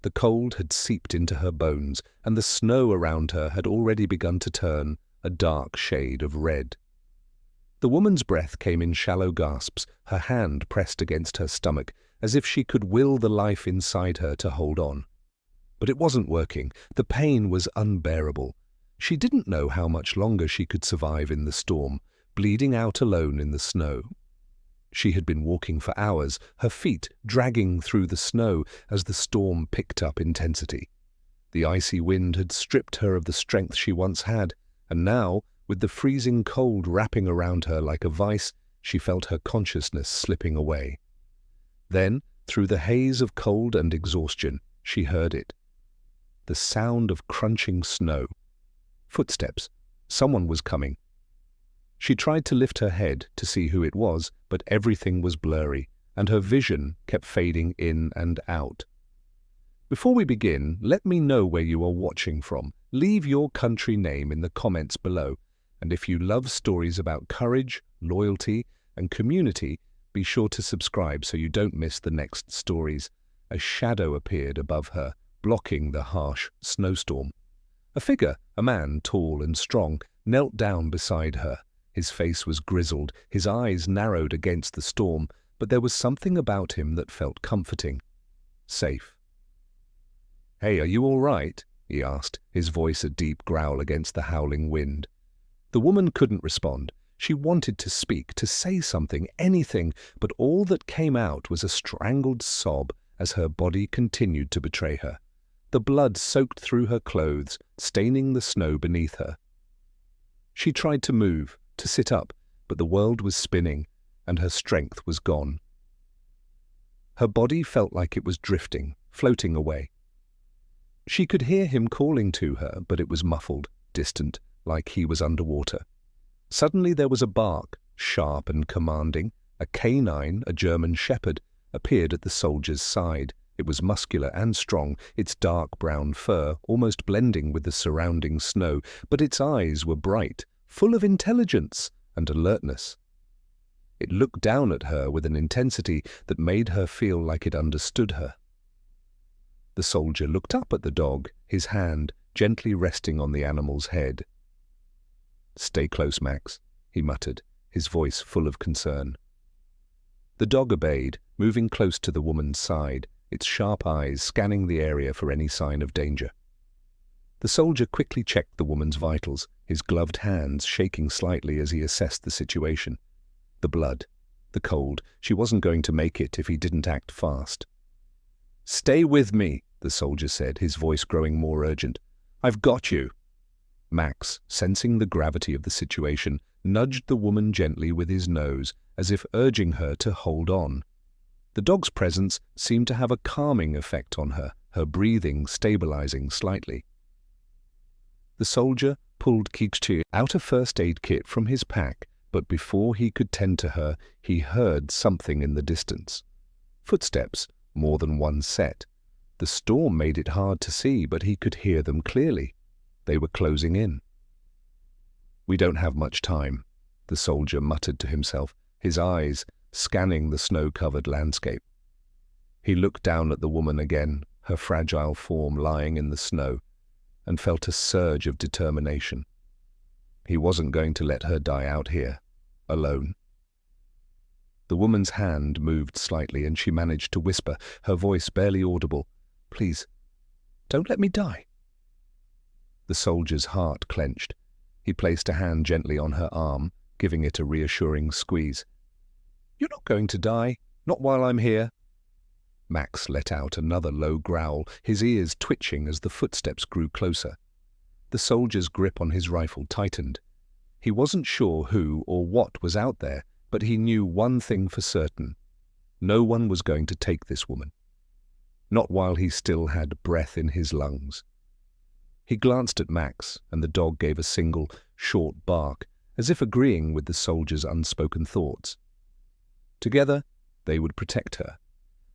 The cold had seeped into her bones, and the snow around her had already begun to turn a dark shade of red. The woman's breath came in shallow gasps, her hand pressed against her stomach, as if she could will the life inside her to hold on. But it wasn't working. The pain was unbearable. She didn't know how much longer she could survive in the storm, bleeding out alone in the snow. She had been walking for hours, her feet dragging through the snow as the storm picked up intensity. The icy wind had stripped her of the strength she once had, and now, with the freezing cold wrapping around her like a vice, she felt her consciousness slipping away. Then, through the haze of cold and exhaustion, she heard it. The sound of crunching snow. Footsteps. Someone was coming. She tried to lift her head to see who it was, but everything was blurry, and her vision kept fading in and out. Before we begin, let me know where you are watching from. Leave your country name in the comments below, and if you love stories about courage, loyalty, and community, be sure to subscribe so you don't miss the next stories. A shadow appeared above her, blocking the harsh snowstorm. A figure, a man tall and strong, knelt down beside her. His face was grizzled, his eyes narrowed against the storm, but there was something about him that felt comforting. Safe. "Hey, are you all right?" he asked, his voice a deep growl against the howling wind. The woman couldn't respond. She wanted to speak, to say something, anything, but all that came out was a strangled sob as her body continued to betray her. The blood soaked through her clothes, staining the snow beneath her. She tried to move, to sit up, but the world was spinning, and her strength was gone. Her body felt like it was drifting, floating away. She could hear him calling to her, but it was muffled, distant, like he was underwater. Suddenly there was a bark, sharp and commanding. A canine, a German shepherd, appeared at the soldier's side. It was muscular and strong, its dark brown fur almost blending with the surrounding snow, but its eyes were bright, full of intelligence and alertness. It looked down at her with an intensity that made her feel like it understood her. The soldier looked up at the dog, his hand gently resting on the animal's head. "Stay close, Max," he muttered, his voice full of concern. The dog obeyed, moving close to the woman's side, its sharp eyes scanning the area for any sign of danger. The soldier quickly checked the woman's vitals, his gloved hands shaking slightly as he assessed the situation. The blood, the cold, she wasn't going to make it if he didn't act fast. "Stay with me," the soldier said, his voice growing more urgent. "I've got you." Max, sensing the gravity of the situation, nudged the woman gently with his nose, as if urging her to hold on. The dog's presence seemed to have a calming effect on her, her breathing stabilizing slightly. The soldier pulled Kikchi out a first aid kit from his pack, but before he could tend to her, he heard something in the distance. Footsteps, more than one set. The storm made it hard to see, but he could hear them clearly. They were closing in. "We don't have much time," the soldier muttered to himself, his eyes scanning the snow-covered landscape. He looked down at the woman again, her fragile form lying in the snow, and felt a surge of determination. He wasn't going to let her die out here, alone. The woman's hand moved slightly and she managed to whisper, her voice barely audible, "Please, don't let me die." The soldier's heart clenched. He placed a hand gently on her arm, giving it a reassuring squeeze. "You're not going to die, not while I'm here." Max let out another low growl, his ears twitching as the footsteps grew closer. The soldier's grip on his rifle tightened. He wasn't sure who or what was out there, but he knew one thing for certain. No one was going to take this woman. Not while he still had breath in his lungs. He glanced at Max, and the dog gave a single, short bark, as if agreeing with the soldier's unspoken thoughts. Together, they would protect her.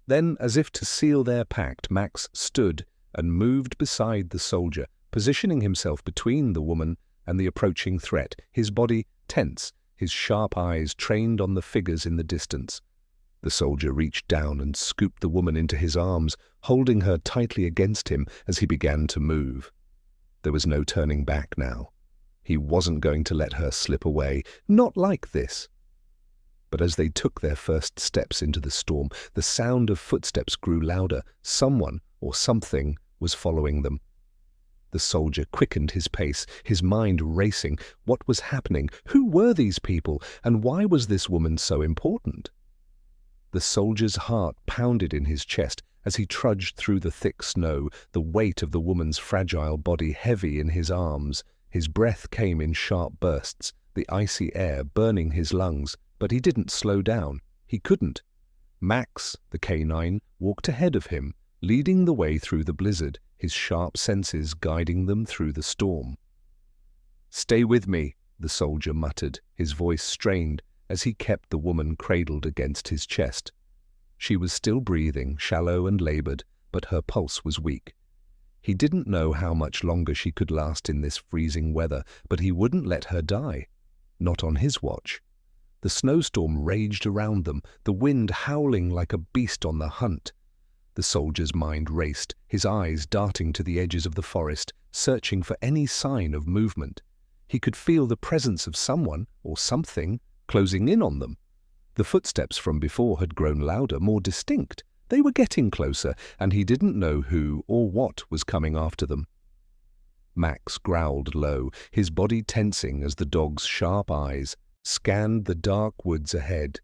Then, as if to seal their pact, Max stood and moved beside the soldier, positioning himself between the woman and the approaching threat, his body tense, his sharp eyes trained on the figures in the distance. The soldier reached down and scooped the woman into his arms, holding her tightly against him as he began to move. There was no turning back now. He wasn't going to let her slip away, not like this. But as they took their first steps into the storm, the sound of footsteps grew louder. Someone or something was following them. The soldier quickened his pace, his mind racing. What was happening? Who were these people? And why was this woman so important? The soldier's heart pounded in his chest as he trudged through the thick snow, the weight of the woman's fragile body heavy in his arms. His breath came in sharp bursts, the icy air burning his lungs, but he didn't slow down. He couldn't. Max, the K9, walked ahead of him, leading the way through the blizzard, his sharp senses guiding them through the storm. "Stay with me," the soldier muttered, his voice strained as he kept the woman cradled against his chest. She was still breathing, shallow and labored, but her pulse was weak. He didn't know how much longer she could last in this freezing weather, but he wouldn't let her die. Not on his watch. The snowstorm raged around them, the wind howling like a beast on the hunt. The soldier's mind raced, his eyes darting to the edges of the forest, searching for any sign of movement. He could feel the presence of someone, or something, closing in on them. The footsteps from before had grown louder, more distinct. They were getting closer, and he didn't know who or what was coming after them. Max growled low, his body tensing as the dog's sharp eyes scanned the dark woods ahead.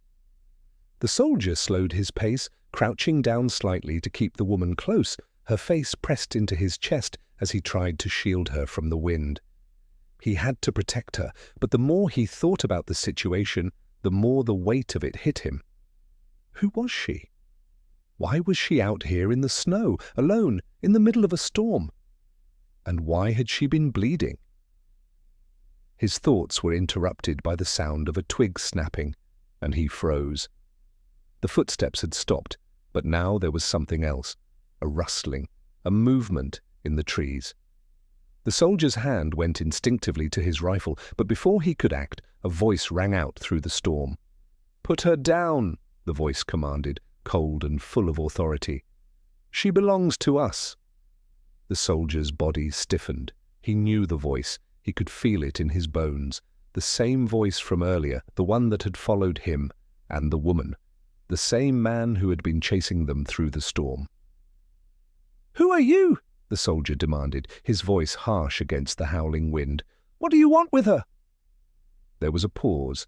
The soldier slowed his pace, crouching down slightly to keep the woman close, her face pressed into his chest as he tried to shield her from the wind. He had to protect her, but the more he thought about the situation, the more the weight of it hit him. Who was she? Why was she out here in the snow, alone, in the middle of a storm? And why had she been bleeding? His thoughts were interrupted by the sound of a twig snapping, and he froze. The footsteps had stopped, but now there was something else, a rustling, a movement in the trees. The soldier's hand went instinctively to his rifle, but before he could act, a voice rang out through the storm. "Put her down," the voice commanded, cold and full of authority. "She belongs to us." The soldier's body stiffened. He knew the voice. He could feel it in his bones. The same voice from earlier, the one that had followed him and the woman. The same man who had been chasing them through the storm. "Who are you?" the soldier demanded, his voice harsh against the howling wind. "What do you want with her?" There was a pause,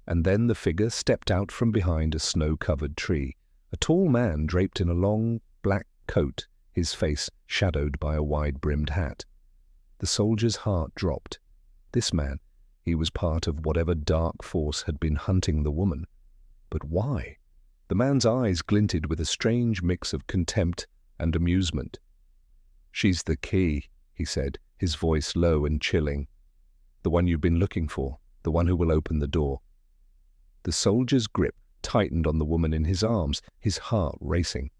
and then the figure stepped out from behind a snow-covered tree, a tall man draped in a long, black coat, his face shadowed by a wide-brimmed hat. The soldier's heart dropped. This man, he was part of whatever dark force had been hunting the woman. But why? The man's eyes glinted with a strange mix of contempt and amusement. "She's the key," he said, his voice low and chilling. "The one you've been looking for, the one who will open the door." The soldier's grip tightened on the woman in his arms, his heart racing.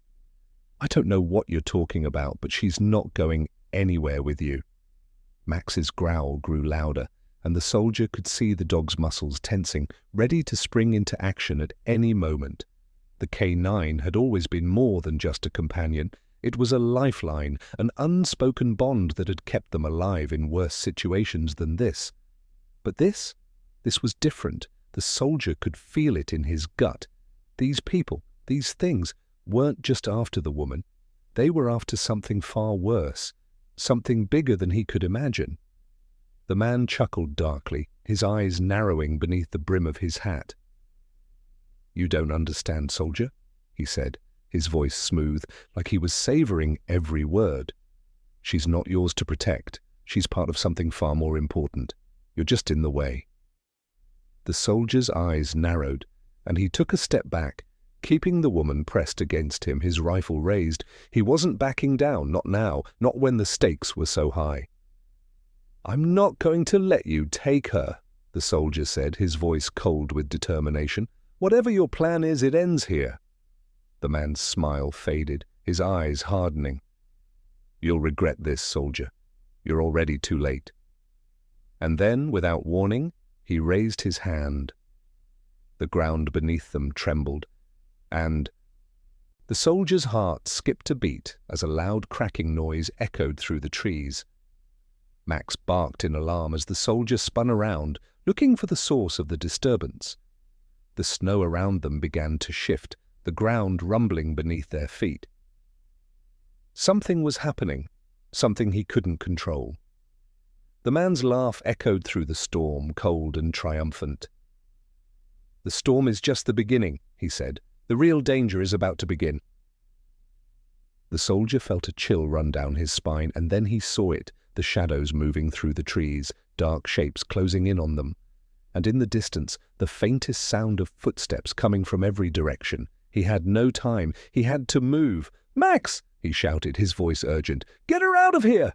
"I don't know what you're talking about, but she's not going anywhere with you." Max's growl grew louder, and the soldier could see the dog's muscles tensing, ready to spring into action at any moment. The K9 had always been more than just a companion. It was a lifeline, an unspoken bond that had kept them alive in worse situations than this. But this was different. The soldier could feel it in his gut. These people, these things, weren't just after the woman. They were after something far worse, something bigger than he could imagine. The man chuckled darkly, his eyes narrowing beneath the brim of his hat. "You don't understand, soldier," he said, his voice smooth, like he was savoring every word. "She's not yours to protect. She's part of something far more important. You're just in the way." The soldier's eyes narrowed, and he took a step back, keeping the woman pressed against him, his rifle raised. He wasn't backing down, not now, not when the stakes were so high. "I'm not going to let you take her," the soldier said, his voice cold with determination. "Whatever your plan is, it ends here." The man's smile faded, his eyes hardening. "You'll regret this, soldier. You're already too late." And then, without warning, he raised his hand. The ground beneath them trembled, and The soldier's heart skipped a beat as a loud cracking noise echoed through the trees. Max barked in alarm as the soldier spun around, looking for the source of the disturbance. The snow around them began to shift, the ground rumbling beneath their feet. Something was happening, something he couldn't control. The man's laugh echoed through the storm, cold and triumphant. "The storm is just the beginning," he said. "The real danger is about to begin." The soldier felt a chill run down his spine, and then he saw it, the shadows moving through the trees, dark shapes closing in on them. And in the distance, the faintest sound of footsteps coming from every direction. He had no time. He had to move. "Max!" he shouted, his voice urgent. "Get her out of here!"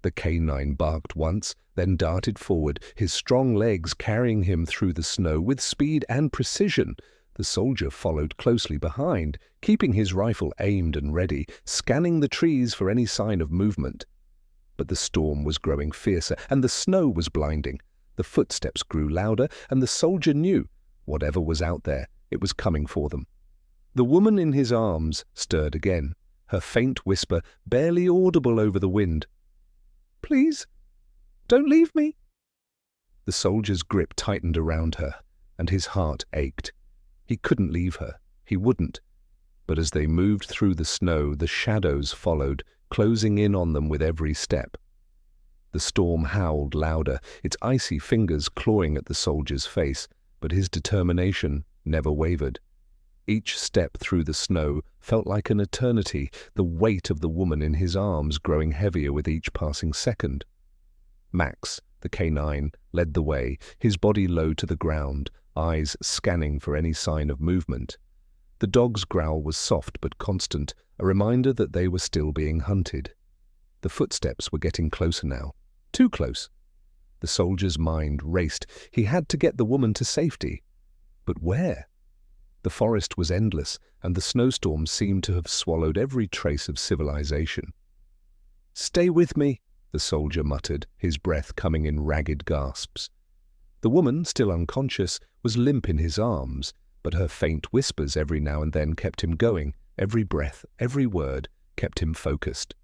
The canine barked once, then darted forward, his strong legs carrying him through the snow with speed and precision. The soldier followed closely behind, keeping his rifle aimed and ready, scanning the trees for any sign of movement. But the storm was growing fiercer, and the snow was blinding. The footsteps grew louder, and the soldier knew, whatever was out there, it was coming for them. The woman in his arms stirred again, her faint whisper barely audible over the wind. "Please, don't leave me." The soldier's grip tightened around her, and his heart ached. He couldn't leave her. He wouldn't. But as they moved through the snow, the shadows followed, closing in on them with every step. The storm howled louder, its icy fingers clawing at the soldier's face, but his determination never wavered. Each step through the snow felt like an eternity, the weight of the woman in his arms growing heavier with each passing second. Max, the canine, led the way, his body low to the ground, eyes scanning for any sign of movement. The dog's growl was soft but constant, a reminder that they were still being hunted. The footsteps were getting closer now, too close. The soldier's mind raced. He had to get the woman to safety. But where? The forest was endless, and the snowstorm seemed to have swallowed every trace of civilization. "Stay with me," the soldier muttered, his breath coming in ragged gasps. The woman, still unconscious, was limp in his arms, but her faint whispers every now and then kept him going. Every breath, every word, kept him focused.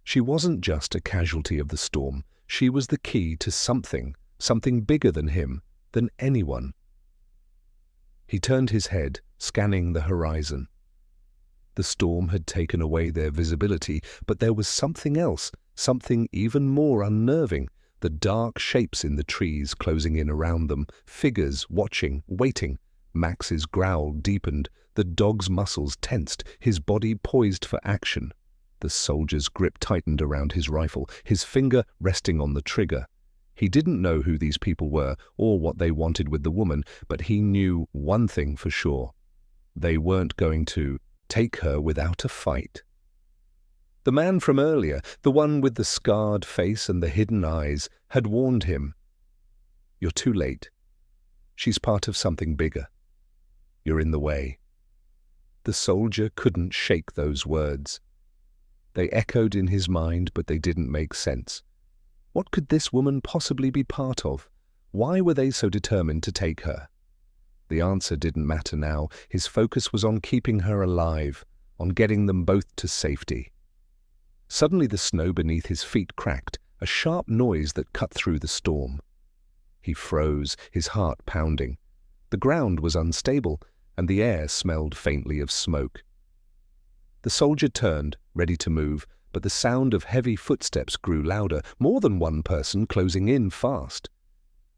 She wasn't just a casualty of the storm. She was the key to something bigger than him, than anyone. He turned his head, scanning the horizon. The storm had taken away their visibility, but there was something else, something even more unnerving. The dark shapes in the trees closing in around them, figures watching, waiting. Max's growl deepened, the dog's muscles tensed, his body poised for action. The soldier's grip tightened around his rifle, his finger resting on the trigger. He didn't know who these people were or what they wanted with the woman, but he knew one thing for sure. They weren't going to take her without a fight. The man from earlier, the one with the scarred face and the hidden eyes, had warned him. "You're too late. She's part of something bigger. You're in the way." The soldier couldn't shake those words. They echoed in his mind, but they didn't make sense. What could this woman possibly be part of? Why were they so determined to take her? The answer didn't matter now. His focus was on keeping her alive, on getting them both to safety. Suddenly the snow beneath his feet cracked, a sharp noise that cut through the storm. He froze, his heart pounding. The ground was unstable, and the air smelled faintly of smoke. The soldier turned, ready to move, but the sound of heavy footsteps grew louder, more than one person closing in fast.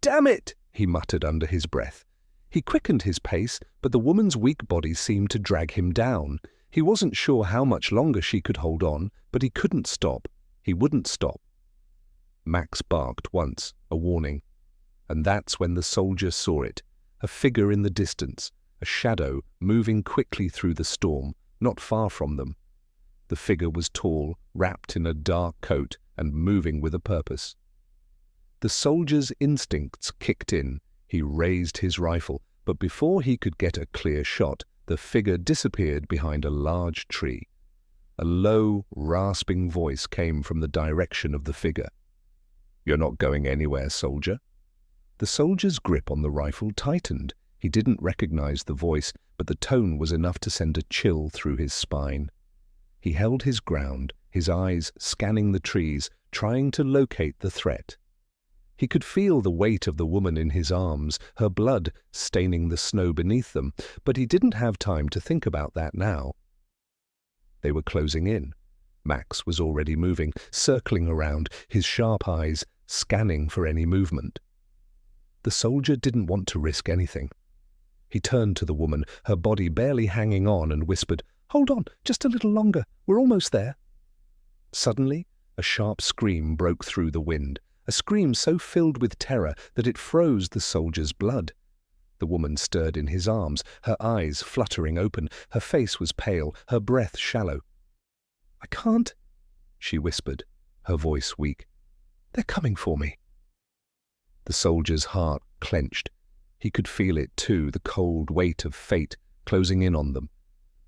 "Damn it!" he muttered under his breath. He quickened his pace, but the woman's weak body seemed to drag him down. He wasn't sure how much longer she could hold on, but he couldn't stop. He wouldn't stop. Max barked once, a warning. And that's when the soldier saw it, a figure in the distance, a shadow moving quickly through the storm, not far from them. The figure was tall, wrapped in a dark coat, and moving with a purpose. The soldier's instincts kicked in. He raised his rifle, but before he could get a clear shot, the figure disappeared behind a large tree. A low, rasping voice came from the direction of the figure. "You're not going anywhere, soldier." The soldier's grip on the rifle tightened. He didn't recognize the voice, but the tone was enough to send a chill through his spine. He held his ground, his eyes scanning the trees, trying to locate the threat. He could feel the weight of the woman in his arms, her blood staining the snow beneath them, but he didn't have time to think about that now. They were closing in. Max was already moving, circling around, his sharp eyes scanning for any movement. The soldier didn't want to risk anything. He turned to the woman, her body barely hanging on, and whispered, "Hold on, just a little longer. We're almost there." Suddenly, a sharp scream broke through the wind, a scream so filled with terror that it froze the soldier's blood. The woman stirred in his arms, her eyes fluttering open, her face was pale, her breath shallow. "I can't," she whispered, her voice weak. "They're coming for me." The soldier's heart clenched. He could feel it too, the cold weight of fate closing in on them.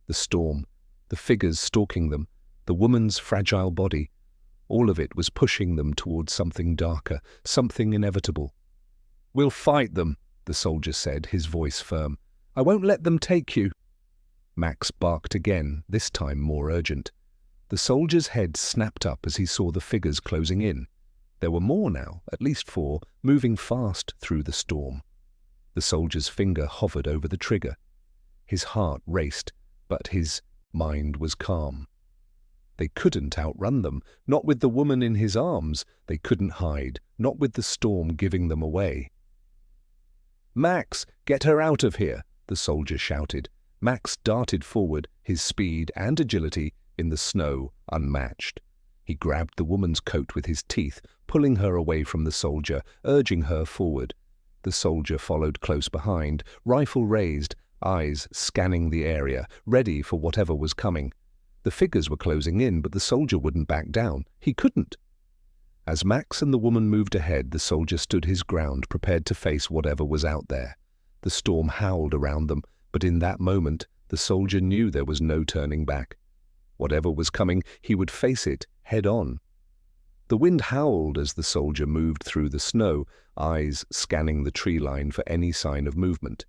The storm, the figures stalking them, the woman's fragile body, all of it was pushing them towards something darker, something inevitable. "We'll fight them," the soldier said, his voice firm. "I won't let them take you." Max barked again, this time more urgent. The soldier's head snapped up as he saw the figures closing in. There were more now, at least 4, moving fast through the storm. The soldier's finger hovered over the trigger. His heart raced, but his mind was calm. They couldn't outrun them, not with the woman in his arms. They couldn't hide, not with the storm giving them away. "Max, get her out of here," the soldier shouted. Max darted forward, his speed and agility in the snow unmatched. He grabbed the woman's coat with his teeth, pulling her away from the soldier, urging her forward. The soldier followed close behind, rifle raised, eyes scanning the area, ready for whatever was coming. The figures were closing in, but the soldier wouldn't back down. He couldn't. As Max and the woman moved ahead, the soldier stood his ground, prepared to face whatever was out there. The storm howled around them, but in that moment, the soldier knew there was no turning back. Whatever was coming, he would face it head on. The wind howled as the soldier moved through the snow, eyes scanning the tree line for any sign of movement.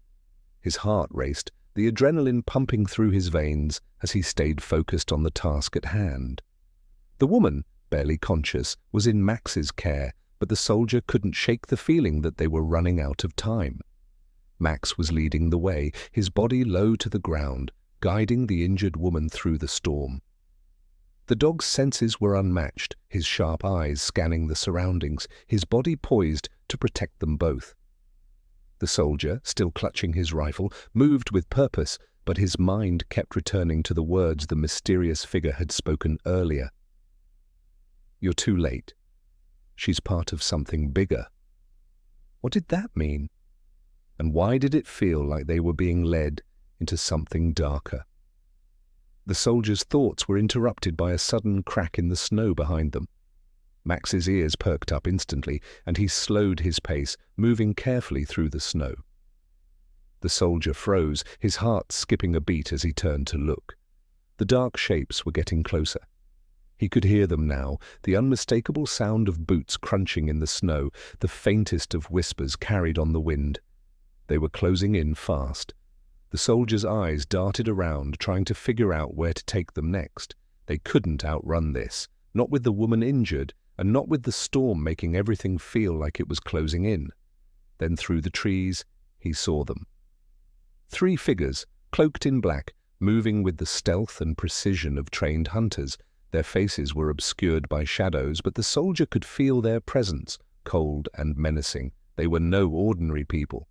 His heart raced, the adrenaline pumping through his veins as he stayed focused on the task at hand. The woman, barely conscious, was in Max's care, but the soldier couldn't shake the feeling that they were running out of time. Max was leading the way, his body low to the ground, guiding the injured woman through the storm. The dog's senses were unmatched, his sharp eyes scanning the surroundings, his body poised to protect them both. The soldier, still clutching his rifle, moved with purpose, but his mind kept returning to the words the mysterious figure had spoken earlier. "You're too late. She's part of something bigger." What did that mean? And why did it feel like they were being led into something darker? The soldier's thoughts were interrupted by a sudden crack in the snow behind them. Max's ears perked up instantly, and he slowed his pace, moving carefully through the snow. The soldier froze, his heart skipping a beat as he turned to look. The dark shapes were getting closer. He could hear them now, the unmistakable sound of boots crunching in the snow, the faintest of whispers carried on the wind. They were closing in fast. The soldier's eyes darted around, trying to figure out where to take them next. They couldn't outrun this, not with the woman injured, and not with the storm making everything feel like it was closing in. Then through the trees, he saw them. 3 figures, cloaked in black, moving with the stealth and precision of trained hunters. Their faces were obscured by shadows, but the soldier could feel their presence, cold and menacing. They were no ordinary people.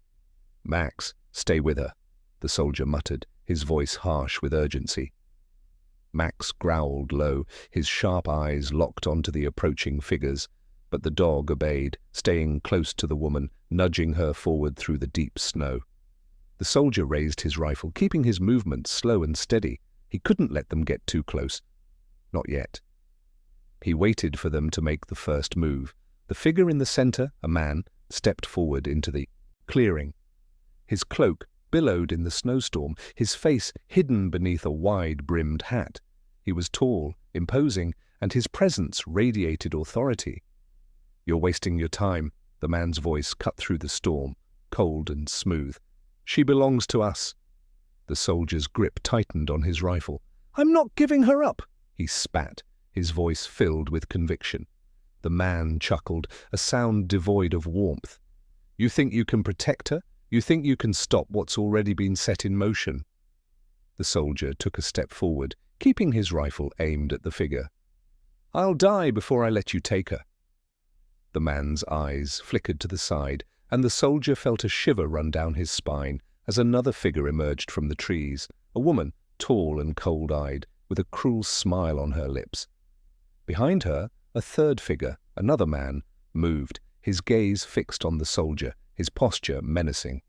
"Max, stay with her," the soldier muttered, his voice harsh with urgency. Max growled low, his sharp eyes locked onto the approaching figures, but the dog obeyed, staying close to the woman, nudging her forward through the deep snow. The soldier raised his rifle, keeping his movements slow and steady. He couldn't let them get too close. Not yet. He waited for them to make the first move. The figure in the center, a man, stepped forward into the clearing. His cloak billowed in the snowstorm, his face hidden beneath a wide-brimmed hat. He was tall, imposing, and his presence radiated authority. "You're wasting your time," the man's voice cut through the storm, cold and smooth. She belongs to us." The soldier's grip tightened on his rifle. "I'm not giving her up," he spat, his voice filled with conviction. The man chuckled, a sound devoid of warmth. "You think you can protect her? You think you can stop what's already been set in motion?" The soldier took a step forward, keeping his rifle aimed at the figure. "I'll die before I let you take her." The man's eyes flickered to the side, and the soldier felt a shiver run down his spine as another figure emerged from the trees, a woman, tall and cold-eyed, with a cruel smile on her lips. Behind her, a third figure, another man, moved, his gaze fixed on the soldier, his posture menacing.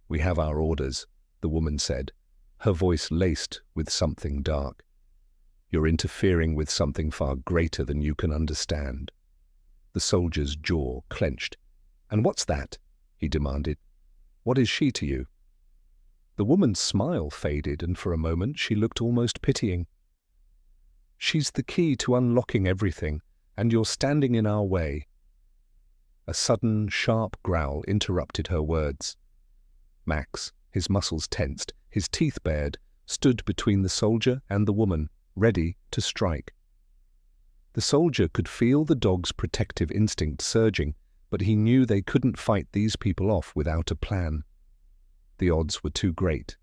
"We have our orders," the woman said, her voice laced with something dark. "You're interfering with something far greater than you can understand." The soldier's jaw clenched. "And what's that?" he demanded. "What is she to you?" The woman's smile faded, and for a moment she looked almost pitying. "She's the key to unlocking everything, and you're standing in our way." A sudden, sharp growl interrupted her words. Max, his muscles tensed, his teeth bared, stood between the soldier and the woman, ready to strike. The soldier could feel the dog's protective instinct surging, but he knew they couldn't fight these people off without a plan. The odds were too great.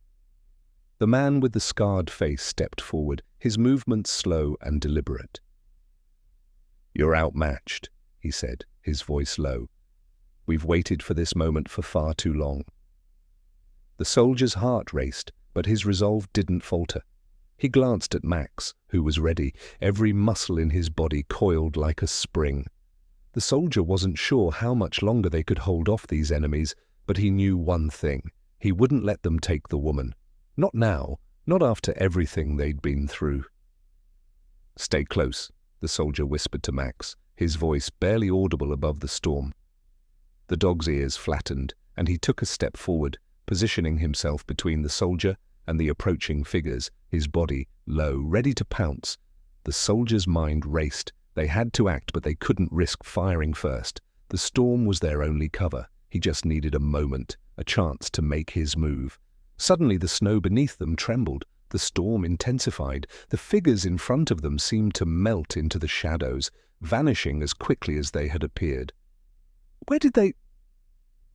The man with the scarred face stepped forward, his movements slow and deliberate. "You're outmatched," he said, his voice low. "We've waited for this moment for far too long." The soldier's heart raced, but his resolve didn't falter. He glanced at Max, who was ready, every muscle in his body coiled like a spring. The soldier wasn't sure how much longer they could hold off these enemies, but he knew one thing. He wouldn't let them take the woman. Not now, not after everything they'd been through. "Stay close," the soldier whispered to Max, his voice barely audible above the storm. The dog's ears flattened, and he took a step forward, positioning himself between the soldier and the approaching figures, his body low, ready to pounce. The soldier's mind raced. They had to act, but they couldn't risk firing first. The storm was their only cover. He just needed a moment, a chance to make his move. Suddenly the snow beneath them trembled. The storm intensified. The figures in front of them seemed to melt into the shadows, vanishing as quickly as they had appeared. "Where did they—"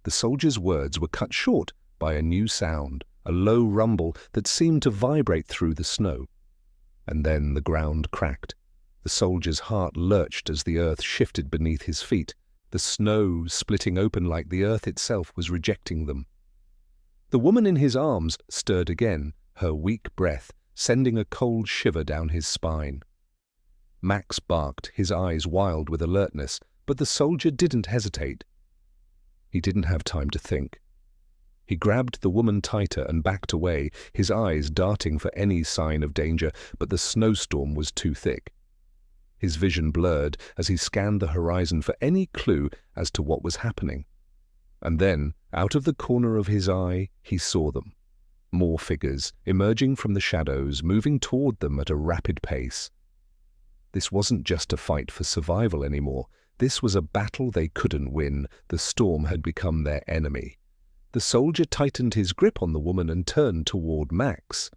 The soldier's words were cut short by a new sound, a low rumble that seemed to vibrate through the snow. And then the ground cracked. The soldier's heart lurched as the earth shifted beneath his feet, the snow splitting open like the earth itself was rejecting them. The woman in his arms stirred again, her weak breath sending a cold shiver down his spine. Max barked, his eyes wild with alertness, but the soldier didn't hesitate. He didn't have time to think. He grabbed the woman tighter and backed away, his eyes darting for any sign of danger, but the snowstorm was too thick. His vision blurred as he scanned the horizon for any clue as to what was happening. And then, out of the corner of his eye, he saw them. More figures, emerging from the shadows, moving toward them at a rapid pace. This wasn't just a fight for survival anymore. This was a battle they couldn't win. The storm had become their enemy. The soldier tightened his grip on the woman and turned toward Max.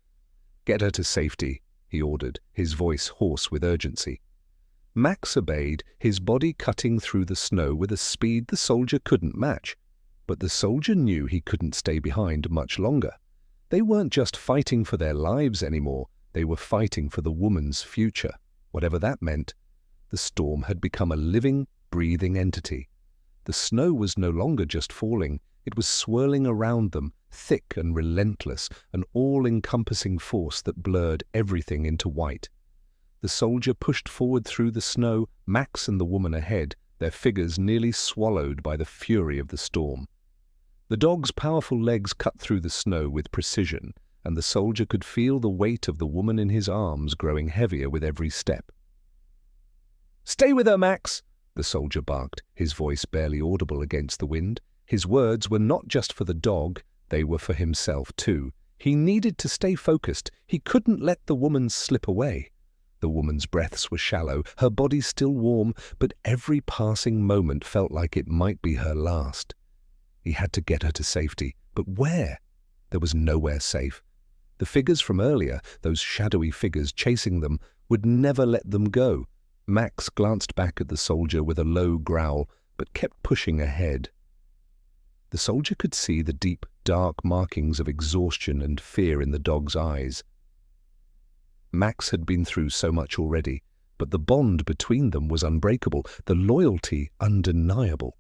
"Get her to safety," he ordered, his voice hoarse with urgency. Max obeyed, his body cutting through the snow with a speed the soldier couldn't match. But the soldier knew he couldn't stay behind much longer. They weren't just fighting for their lives anymore, they were fighting for the woman's future, whatever that meant. The storm had become a living, breathing entity. The snow was no longer just falling, it was swirling around them, thick and relentless, an all-encompassing force that blurred everything into white. The soldier pushed forward through the snow, Max and the woman ahead, their figures nearly swallowed by the fury of the storm. The dog's powerful legs cut through the snow with precision, and the soldier could feel the weight of the woman in his arms growing heavier with every step. "Stay with her, Max!" the soldier barked, his voice barely audible against the wind. His words were not just for the dog, they were for himself too. He needed to stay focused. He couldn't let the woman slip away. The woman's breaths were shallow, her body still warm, but every passing moment felt like it might be her last. He had to get her to safety. But where? There was nowhere safe. The figures from earlier, those shadowy figures chasing them, would never let them go. Max glanced back at the soldier with a low growl, but kept pushing ahead. The soldier could see the deep, dark markings of exhaustion and fear in the dog's eyes. Max had been through so much already, but the bond between them was unbreakable, the loyalty undeniable.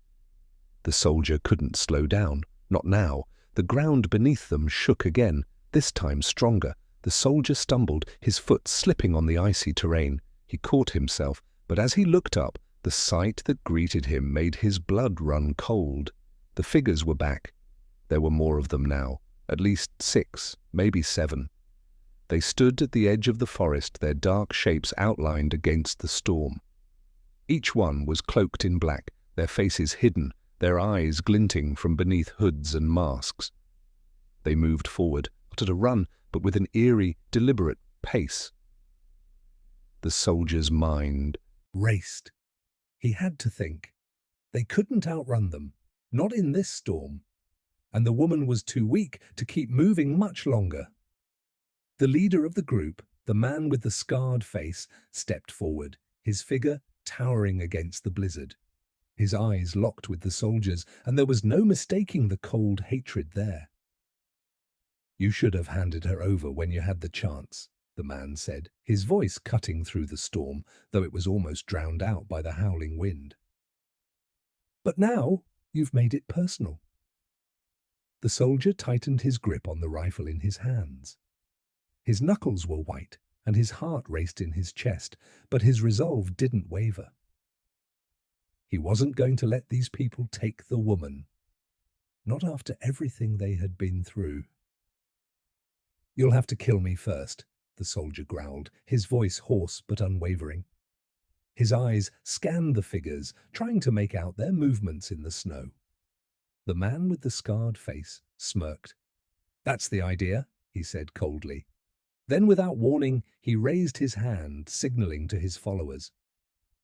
The soldier couldn't slow down, not now. The ground beneath them shook again, this time stronger. The soldier stumbled, his foot slipping on the icy terrain. He caught himself, but as he looked up, the sight that greeted him made his blood run cold. The figures were back. There were more of them now, at least 6, maybe 7. They stood at the edge of the forest, their dark shapes outlined against the storm. Each one was cloaked in black, their faces hidden, their eyes glinting from beneath hoods and masks. They moved forward, not at a run, but with an eerie, deliberate pace. The soldier's mind raced. He had to think. They couldn't outrun them, not in this storm. And the woman was too weak to keep moving much longer. The leader of the group, the man with the scarred face, stepped forward, his figure towering against the blizzard. His eyes locked with the soldiers, and there was no mistaking the cold hatred there. "You should have handed her over when you had the chance," the man said, his voice cutting through the storm, though it was almost drowned out by the howling wind. "But now you've made it personal." The soldier tightened his grip on the rifle in his hands. His knuckles were white, and his heart raced in his chest, but his resolve didn't waver. He wasn't going to let these people take the woman. Not after everything they had been through. "You'll have to kill me first," the soldier growled, his voice hoarse but unwavering. His eyes scanned the figures, trying to make out their movements in the snow. The man with the scarred face smirked. "That's the idea," he said coldly. Then, without warning, he raised his hand, signaling to his followers.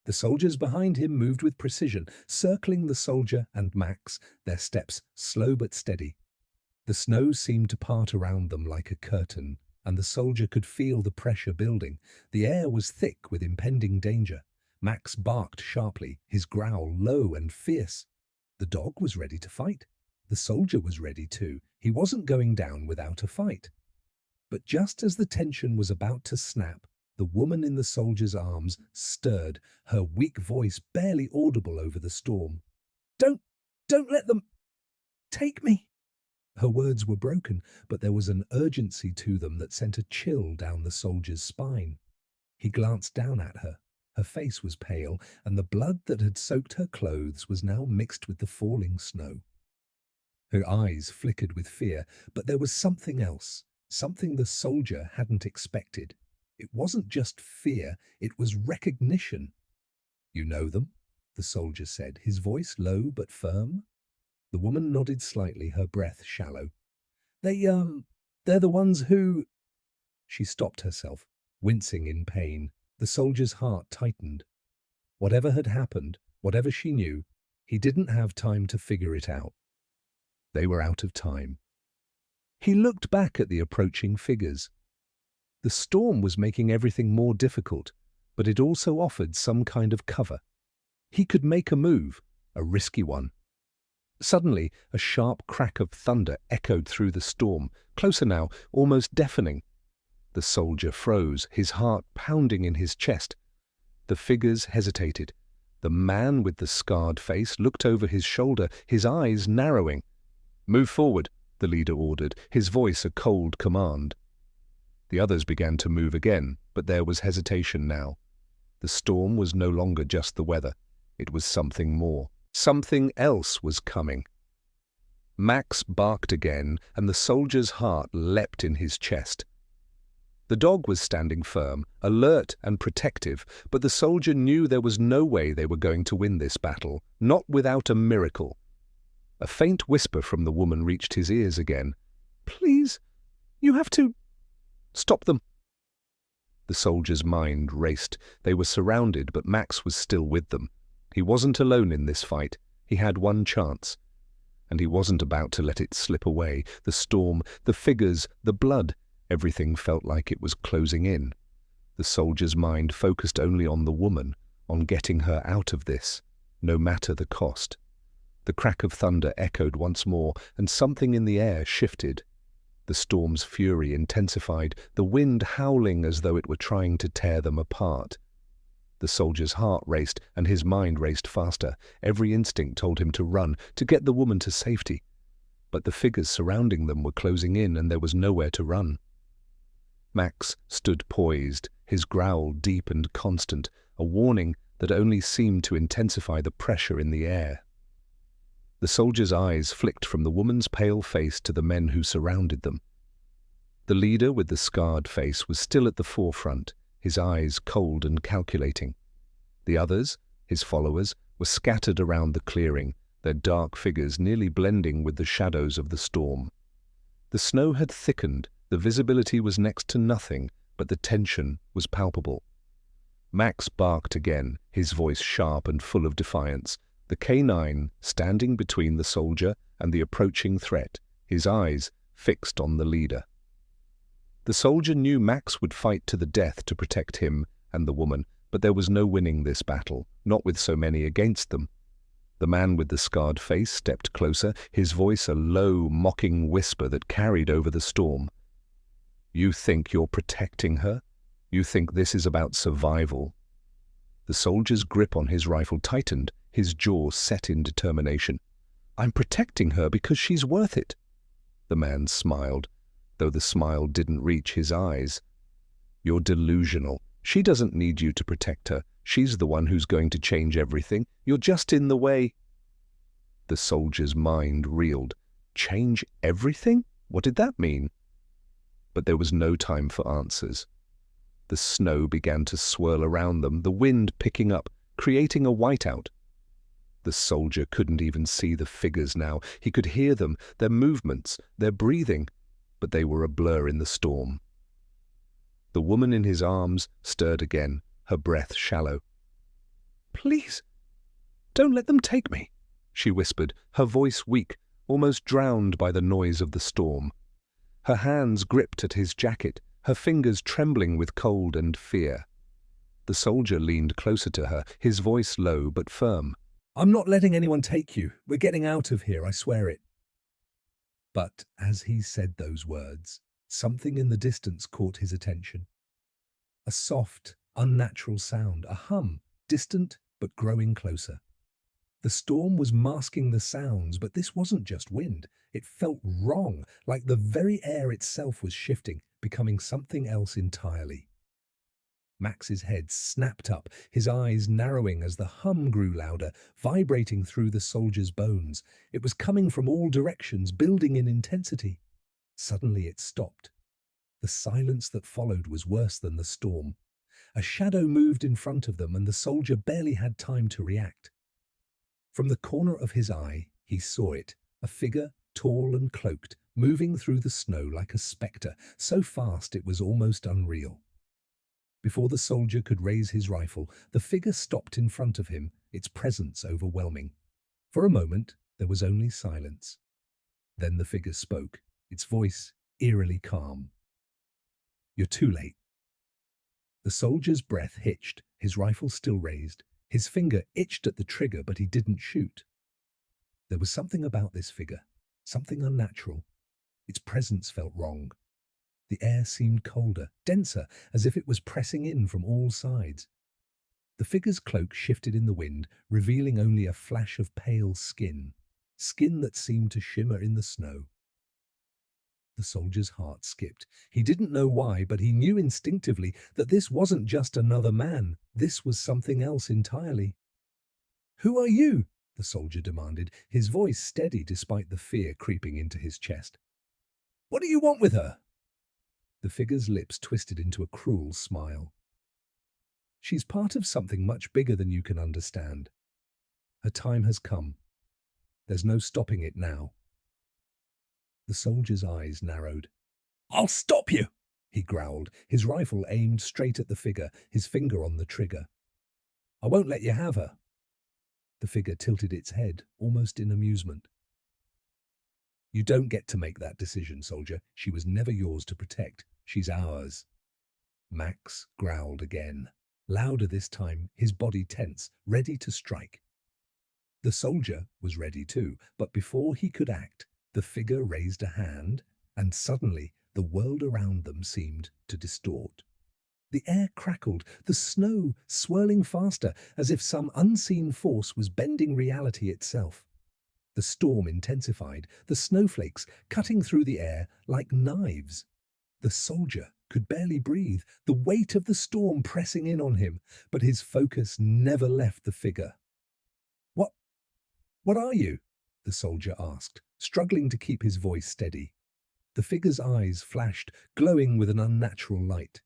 The soldiers behind him moved with precision, circling the soldier and Max, their steps slow but steady. The snow seemed to part around them like a curtain, and the soldier could feel the pressure building. The air was thick with impending danger. Max barked sharply, his growl low and fierce. The dog was ready to fight. The soldier was ready too. He wasn't going down without a fight. But just as the tension was about to snap, the woman in the soldier's arms stirred, her weak voice barely audible over the storm. Don't let them take me." Her words were broken, but there was an urgency to them that sent a chill down the soldier's spine. He glanced down at her. Her face was pale, and the blood that had soaked her clothes was now mixed with the falling snow. Her eyes flickered with fear, but there was something else, something the soldier hadn't expected. It wasn't just fear, it was recognition. "You know them?" the soldier said, his voice low but firm. The woman nodded slightly, her breath shallow. They're the ones who—" She stopped herself, wincing in pain. The soldier's heart tightened. Whatever had happened, whatever she knew, he didn't have time to figure it out. They were out of time. He looked back at the approaching figures. The storm was making everything more difficult, but it also offered some kind of cover. He could make a move, a risky one. Suddenly, a sharp crack of thunder echoed through the storm, closer now, almost deafening. The soldier froze, his heart pounding in his chest. The figures hesitated. The man with the scarred face looked over his shoulder, his eyes narrowing. "Move forward," the leader ordered, his voice a cold command. The others began to move again, but there was hesitation now. The storm was no longer just the weather. It was something more. Something else was coming. Max barked again, and the soldier's heart leapt in his chest. The dog was standing firm, alert and protective, but the soldier knew there was no way they were going to win this battle, not without a miracle. A faint whisper from the woman reached his ears again. "Please, you have to stop them." The soldier's mind raced. They were surrounded, but Max was still with them. He wasn't alone in this fight. He had one chance. and he wasn't about to let it slip away. The storm, the figures, the blood, everything felt like it was closing in. The soldier's mind focused only on the woman, on getting her out of this, no matter the cost. The crack of thunder echoed once more, and something in the air shifted. The storm's fury intensified, the wind howling as though it were trying to tear them apart. The soldier's heart raced, and his mind raced faster. Every instinct told him to run, to get the woman to safety. But the figures surrounding them were closing in, and there was nowhere to run. Max stood poised, his growl deep and constant, a warning that only seemed to intensify the pressure in the air. The soldier's eyes flicked from the woman's pale face to the men who surrounded them. The leader with the scarred face was still at the forefront, his eyes cold and calculating. The others, his followers, were scattered around the clearing, their dark figures nearly blending with the shadows of the storm. The snow had thickened, the visibility was next to nothing, but the tension was palpable. Max barked again, his voice sharp and full of defiance, the canine standing between the soldier and the approaching threat, his eyes fixed on the leader. The soldier knew Max would fight to the death to protect him and the woman, but there was no winning this battle, not with so many against them. The man with the scarred face stepped closer, his voice a low, mocking whisper that carried over the storm. "You think you're protecting her? You think this is about survival?" The soldier's grip on his rifle tightened, his jaw set in determination. "I'm protecting her because she's worth it." The man smiled, though the smile didn't reach his eyes. "You're delusional. She doesn't need you to protect her. She's the one who's going to change everything. You're just in the way." The soldier's mind reeled. Change everything? What did that mean? But there was no time for answers. The snow began to swirl around them, the wind picking up, creating a whiteout. The soldier couldn't even see the figures now. He could hear them, their movements, their breathing, but they were a blur in the storm. The woman in his arms stirred again, her breath shallow. "Please, don't let them take me," she whispered, her voice weak, almost drowned by the noise of the storm. Her hands gripped at his jacket, her fingers trembling with cold and fear. The soldier leaned closer to her, his voice low but firm. "I'm not letting anyone take you. We're getting out of here, I swear it." But as he said those words, something in the distance caught his attention. A soft, unnatural sound, a hum, distant but growing closer. The storm was masking the sounds, but this wasn't just wind. It felt wrong, like the very air itself was shifting, becoming something else entirely. Max's head snapped up, his eyes narrowing as the hum grew louder, vibrating through the soldier's bones. It was coming from all directions, building in intensity. Suddenly it stopped. The silence that followed was worse than the storm. A shadow moved in front of them, and the soldier barely had time to react. From the corner of his eye, he saw it, a figure, tall and cloaked, moving through the snow like a spectre, so fast it was almost unreal. Before the soldier could raise his rifle, the figure stopped in front of him, its presence overwhelming. For a moment, there was only silence. Then the figure spoke, its voice eerily calm. "You're too late." The soldier's breath hitched, his rifle still raised. His finger itched at the trigger, but he didn't shoot. There was something about this figure, something unnatural. Its presence felt wrong. The air seemed colder, denser, as if it was pressing in from all sides. The figure's cloak shifted in the wind, revealing only a flash of pale skin, skin that seemed to shimmer in the snow. The soldier's heart skipped. He didn't know why, but he knew instinctively that this wasn't just another man. This was something else entirely. "Who are you?" the soldier demanded, his voice steady despite the fear creeping into his chest. "What do you want with her?" The figure's lips twisted into a cruel smile. "She's part of something much bigger than you can understand. Her time has come. There's no stopping it now." The soldier's eyes narrowed. "I'll stop you!" he growled, his rifle aimed straight at the figure, his finger on the trigger. "I won't let you have her." The figure tilted its head, almost in amusement. You don't get to make that decision, soldier. She was never yours to protect. She's ours. Max growled again, louder this time, his body tense, ready to strike. The soldier was ready too, but before he could act, the figure raised a hand, and suddenly the world around them seemed to distort. The air crackled, the snow swirling faster, as if some unseen force was bending reality itself. The storm intensified, the snowflakes cutting through the air like knives. The soldier could barely breathe, the weight of the storm pressing in on him, but his focus never left the figure. What are you?" the soldier asked, struggling to keep his voice steady. The figure's eyes flashed, glowing with an unnatural light.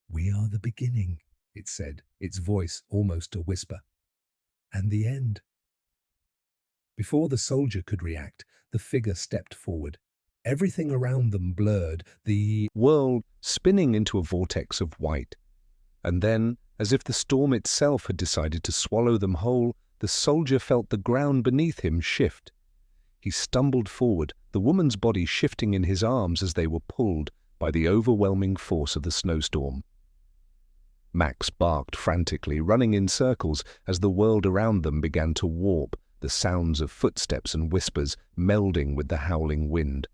"We are the beginning," it said, its voice almost a whisper. "And the end." Before the soldier could react, the figure stepped forward. Everything around them blurred, the world spinning into a vortex of white. And then, as if the storm itself had decided to swallow them whole, the soldier felt the ground beneath him shift. He stumbled forward, the woman's body shifting in his arms as they were pulled by the overwhelming force of the snowstorm. Max barked frantically, running in circles as the world around them began to warp, the sounds of footsteps and whispers melding with the howling wind.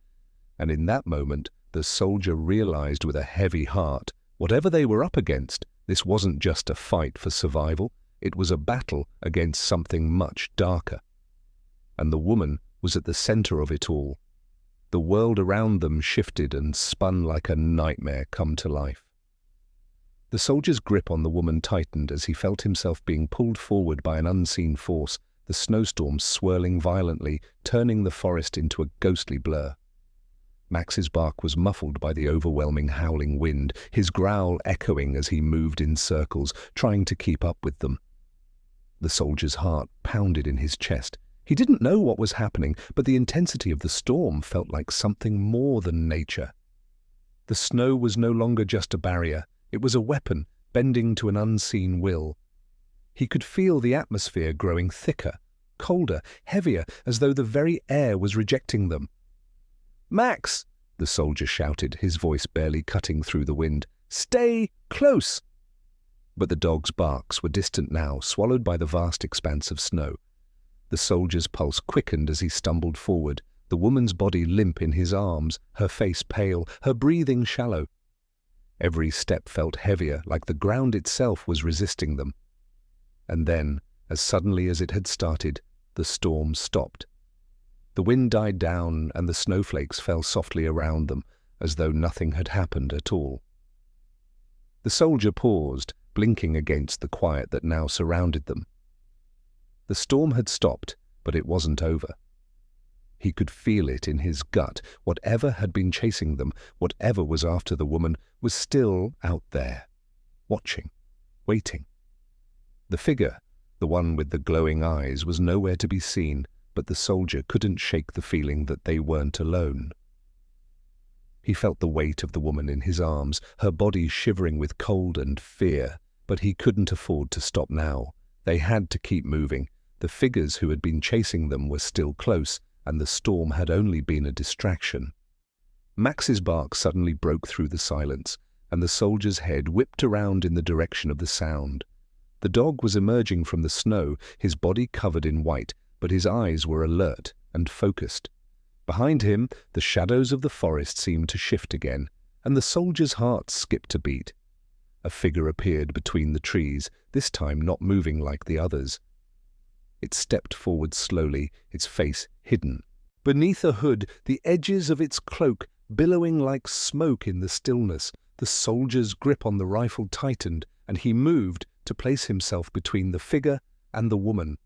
And in that moment, the soldier realized with a heavy heart, whatever they were up against, this wasn't just a fight for survival, it was a battle against something much darker. And the woman was at the center of it all. The world around them shifted and spun like a nightmare come to life. The soldier's grip on the woman tightened as he felt himself being pulled forward by an unseen force, the snowstorm swirling violently, turning the forest into a ghostly blur. Max's bark was muffled by the overwhelming howling wind, his growl echoing as he moved in circles, trying to keep up with them. The soldier's heart pounded in his chest. He didn't know what was happening, but the intensity of the storm felt like something more than nature. The snow was no longer just a barrier, it was a weapon, bending to an unseen will. He could feel the atmosphere growing thicker, colder, heavier, as though the very air was rejecting them. "Max!" the soldier shouted, his voice barely cutting through the wind. "Stay close!" But the dog's barks were distant now, swallowed by the vast expanse of snow. The soldier's pulse quickened as he stumbled forward, the woman's body limp in his arms, her face pale, her breathing shallow. Every step felt heavier, like the ground itself was resisting them. And then, as suddenly as it had started, the storm stopped. The wind died down and the snowflakes fell softly around them, as though nothing had happened at all. The soldier paused, blinking against the quiet that now surrounded them. The storm had stopped, but it wasn't over. He could feel it in his gut. Whatever had been chasing them, whatever was after the woman, was still out there, watching, waiting. The figure, the one with the glowing eyes, was nowhere to be seen, but the soldier couldn't shake the feeling that they weren't alone. He felt the weight of the woman in his arms, her body shivering with cold and fear, but he couldn't afford to stop now. They had to keep moving. The figures who had been chasing them were still close, and the storm had only been a distraction. Max's bark suddenly broke through the silence, and the soldier's head whipped around in the direction of the sound. The dog was emerging from the snow, his body covered in white, but his eyes were alert and focused. Behind him, the shadows of the forest seemed to shift again, and the soldier's heart skipped a beat. A figure appeared between the trees, this time not moving like the others. It stepped forward slowly, its face hidden. Beneath a hood, the edges of its cloak billowing like smoke in the stillness, the soldier's grip on the rifle tightened, and he moved to place himself between the figure and the woman.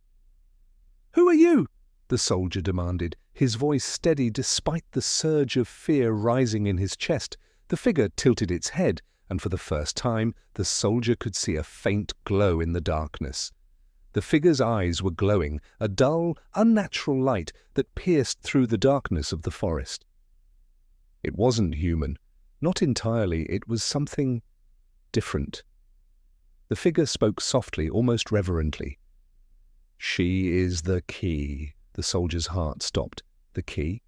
"Who are you?" the soldier demanded, his voice steady despite the surge of fear rising in his chest. The figure tilted its head, and for the first time, the soldier could see a faint glow in the darkness. The figure's eyes were glowing, a dull, unnatural light that pierced through the darkness of the forest. It wasn't human. Not entirely. It was something different. The figure spoke softly, almost reverently. "She is the key." The soldier's heart stopped. The key?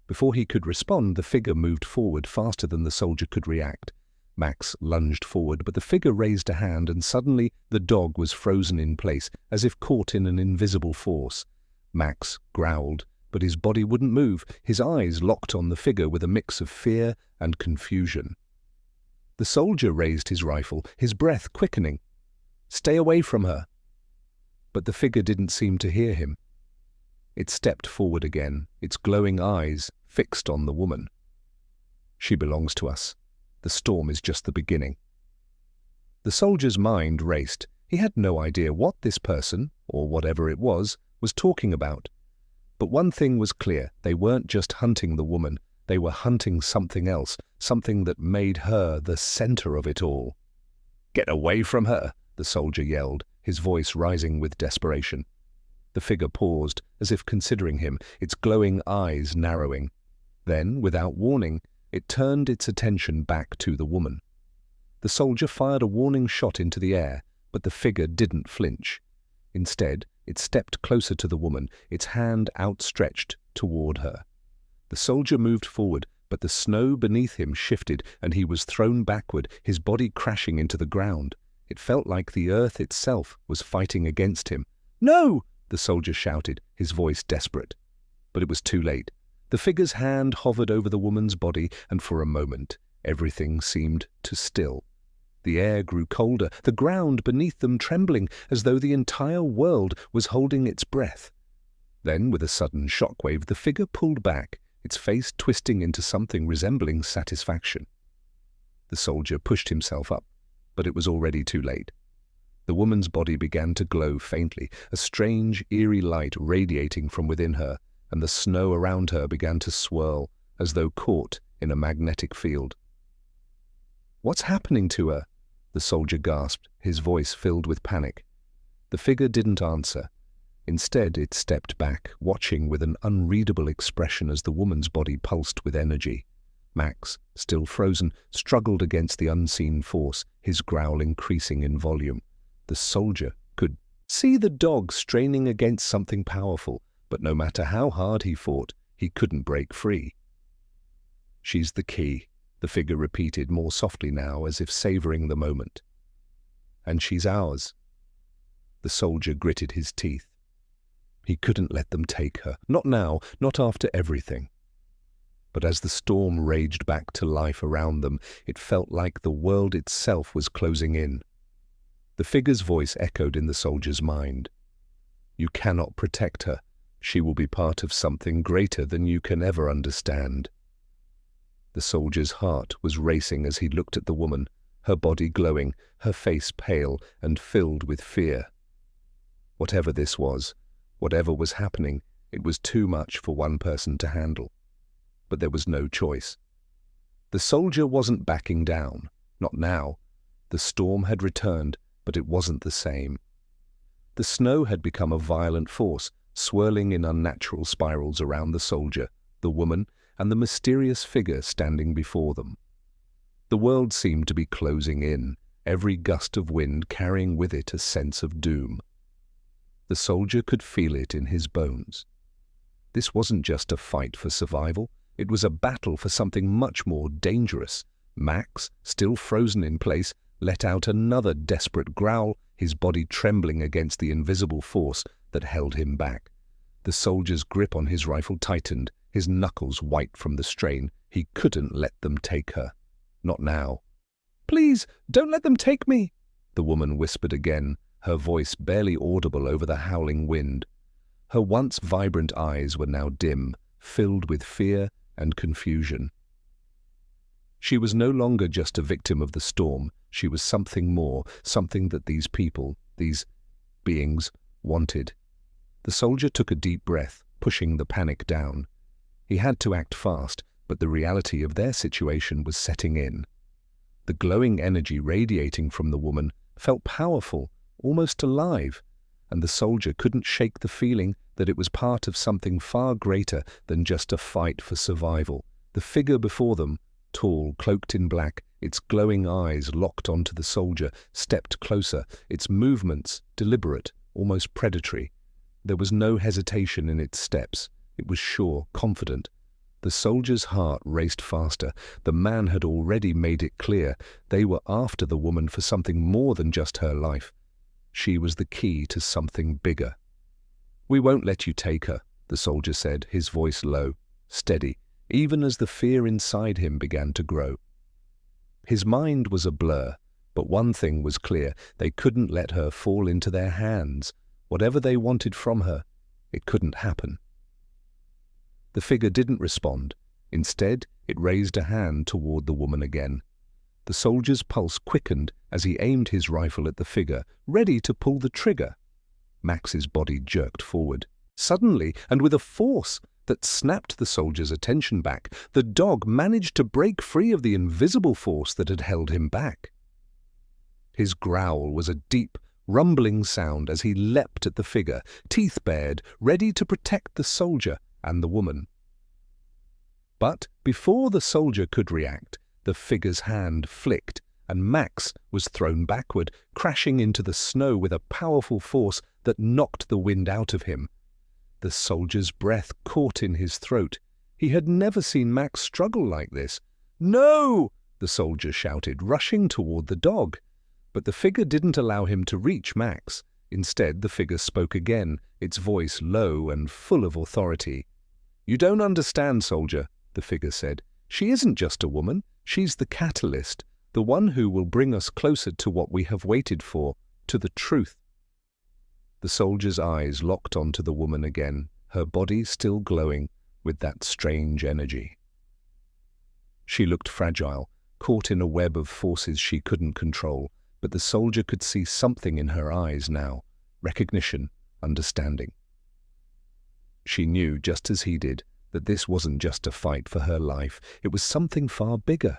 Before he could respond, the figure moved forward faster than the soldier could react. Max lunged forward, but the figure raised a hand, and suddenly the dog was frozen in place, as if caught in an invisible force. Max growled, but his body wouldn't move. His eyes locked on the figure with a mix of fear and confusion. The soldier raised his rifle, his breath quickening. "Stay away from her." But the figure didn't seem to hear him. It stepped forward again, its glowing eyes fixed on the woman. "She belongs to us. The storm is just the beginning." The soldier's mind raced. He had no idea what this person, or whatever it was talking about. But one thing was clear: they weren't just hunting the woman, they were hunting something else, something that made her the center of it all. "Get away from her!" the soldier yelled, his voice rising with desperation. The figure paused, as if considering him, its glowing eyes narrowing. Then, without warning, it turned its attention back to the woman. The soldier fired a warning shot into the air, but the figure didn't flinch. Instead, it stepped closer to the woman, its hand outstretched toward her. The soldier moved forward, but the snow beneath him shifted, and he was thrown backward, his body crashing into the ground. It felt like the earth itself was fighting against him. "No!" the soldier shouted, his voice desperate. But it was too late. The figure's hand hovered over the woman's body, and for a moment, everything seemed to still. The air grew colder, the ground beneath them trembling, as though the entire world was holding its breath. Then, with a sudden shockwave, the figure pulled back, its face twisting into something resembling satisfaction. The soldier pushed himself up, but it was already too late. The woman's body began to glow faintly, a strange, eerie light radiating from within her, and the snow around her began to swirl, as though caught in a magnetic field. "What's happening to her?" the soldier gasped, his voice filled with panic. The figure didn't answer. Instead, it stepped back, watching with an unreadable expression as the woman's body pulsed with energy. Max, still frozen, struggled against the unseen force, his growl increasing in volume. The soldier could see the dog straining against something powerful, but no matter how hard he fought, he couldn't break free. "She's the key," the figure repeated more softly now, as if savoring the moment. "And she's ours." The soldier gritted his teeth. He couldn't let them take her. Not now, not after everything. But as the storm raged back to life around them, it felt like the world itself was closing in. The figure's voice echoed in the soldier's mind. "You cannot protect her. She will be part of something greater than you can ever understand." The soldier's heart was racing as he looked at the woman, her body glowing, her face pale and filled with fear. Whatever this was, whatever was happening, it was too much for one person to handle. But there was no choice. The soldier wasn't backing down. Not now. The storm had returned, but it wasn't the same. The snow had become a violent force, swirling in unnatural spirals around the soldier, the woman, and the mysterious figure standing before them. The world seemed to be closing in, every gust of wind carrying with it a sense of doom. The soldier could feel it in his bones. This wasn't just a fight for survival, it was a battle for something much more dangerous. Max, still frozen in place, let out another desperate growl, his body trembling against the invisible force that held him back. The soldier's grip on his rifle tightened, his knuckles white from the strain. He couldn't let them take her. Not now. "Please, don't let them take me," the woman whispered again, her voice barely audible over the howling wind. Her once vibrant eyes were now dim, filled with fear and confusion. She was no longer just a victim of the storm. She was something more, something that these people, these beings, wanted. The soldier took a deep breath, pushing the panic down. He had to act fast, but the reality of their situation was setting in. The glowing energy radiating from the woman felt powerful, almost alive, and the soldier couldn't shake the feeling that it was part of something far greater than just a fight for survival. The figure before them, tall, cloaked in black, its glowing eyes locked onto the soldier, stepped closer, its movements deliberate, almost predatory. There was no hesitation in its steps. It was sure, confident. The soldier's heart raced faster. The man had already made it clear they were after the woman for something more than just her life. She was the key to something bigger. "We won't let you take her," the soldier said, his voice low, steady, even as the fear inside him began to grow. His mind was a blur, but one thing was clear: they couldn't let her fall into their hands. Whatever they wanted from her, it couldn't happen. The figure didn't respond. Instead, it raised a hand toward the woman again. The soldier's pulse quickened as he aimed his rifle at the figure, ready to pull the trigger. Max's body jerked forward. Suddenly, and with a force that snapped the soldier's attention back, the dog managed to break free of the invisible force that had held him back. His growl was a deep, rumbling sound as he leapt at the figure, teeth bared, ready to protect the soldier and the woman. But before the soldier could react, the figure's hand flicked, and Max was thrown backward, crashing into the snow with a powerful force that knocked the wind out of him. The soldier's breath caught in his throat. He had never seen Max struggle like this. "No!" the soldier shouted, rushing toward the dog. But the figure didn't allow him to reach Max. Instead, the figure spoke again, its voice low and full of authority. "You don't understand, soldier," the figure said. "She isn't just a woman. She's the catalyst, the one who will bring us closer to what we have waited for, to the truth." The soldier's eyes locked onto the woman again, her body still glowing with that strange energy. She looked fragile, caught in a web of forces she couldn't control, but the soldier could see something in her eyes now: recognition, understanding. She knew, just as he did, that this wasn't just a fight for her life, it was something far bigger.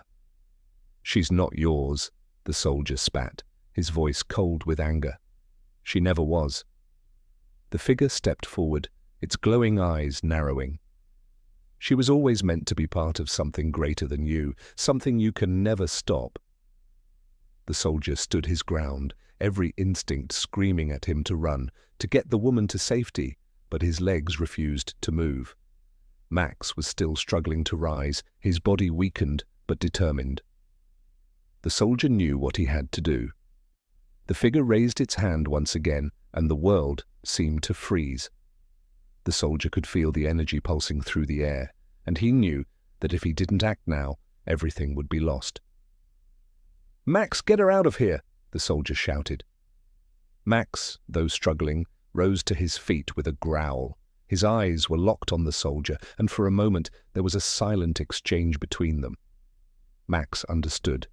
"She's not yours," the soldier spat, his voice cold with anger. "She never was." The figure stepped forward, its glowing eyes narrowing. "She was always meant to be part of something greater than you, something you can never stop." The soldier stood his ground, every instinct screaming at him to run, to get the woman to safety, but his legs refused to move. Max was still struggling to rise, his body weakened but determined. The soldier knew what he had to do. The figure raised its hand once again, and the world seemed to freeze. The soldier could feel the energy pulsing through the air, and he knew that if he didn't act now, everything would be lost. "Max, get her out of here!" the soldier shouted. Max, though struggling, rose to his feet with a growl. His eyes were locked on the soldier, and for a moment there was a silent exchange between them. Max understood.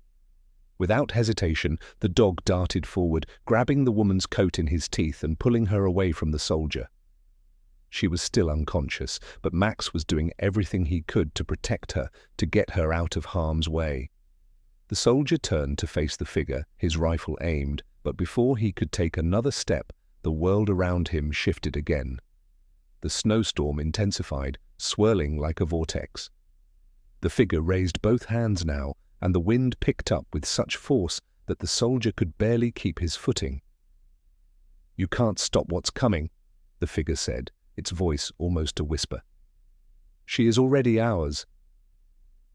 Without hesitation, the dog darted forward, grabbing the woman's coat in his teeth and pulling her away from the soldier. She was still unconscious, but Max was doing everything he could to protect her, to get her out of harm's way. The soldier turned to face the figure, his rifle aimed, but before he could take another step, the world around him shifted again. The snowstorm intensified, swirling like a vortex. The figure raised both hands now, and the wind picked up with such force that the soldier could barely keep his footing. "You can't stop what's coming," the figure said, its voice almost a whisper. "She is already ours."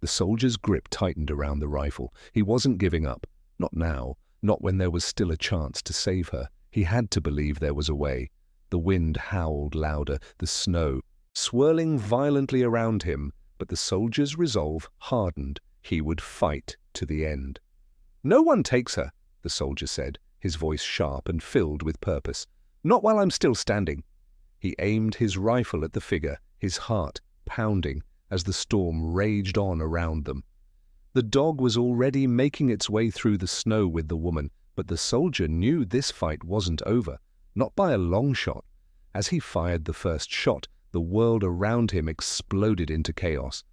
The soldier's grip tightened around the rifle. He wasn't giving up. Not now, not when there was still a chance to save her. He had to believe there was a way. The wind howled louder, the snow swirling violently around him, but the soldier's resolve hardened. He would fight to the end. "No one takes her," the soldier said, his voice sharp and filled with purpose. "Not while I'm still standing." He aimed his rifle at the figure, his heart pounding as the storm raged on around them. The dog was already making its way through the snow with the woman, but the soldier knew this fight wasn't over, not by a long shot. As he fired the first shot, the world around him exploded into chaos.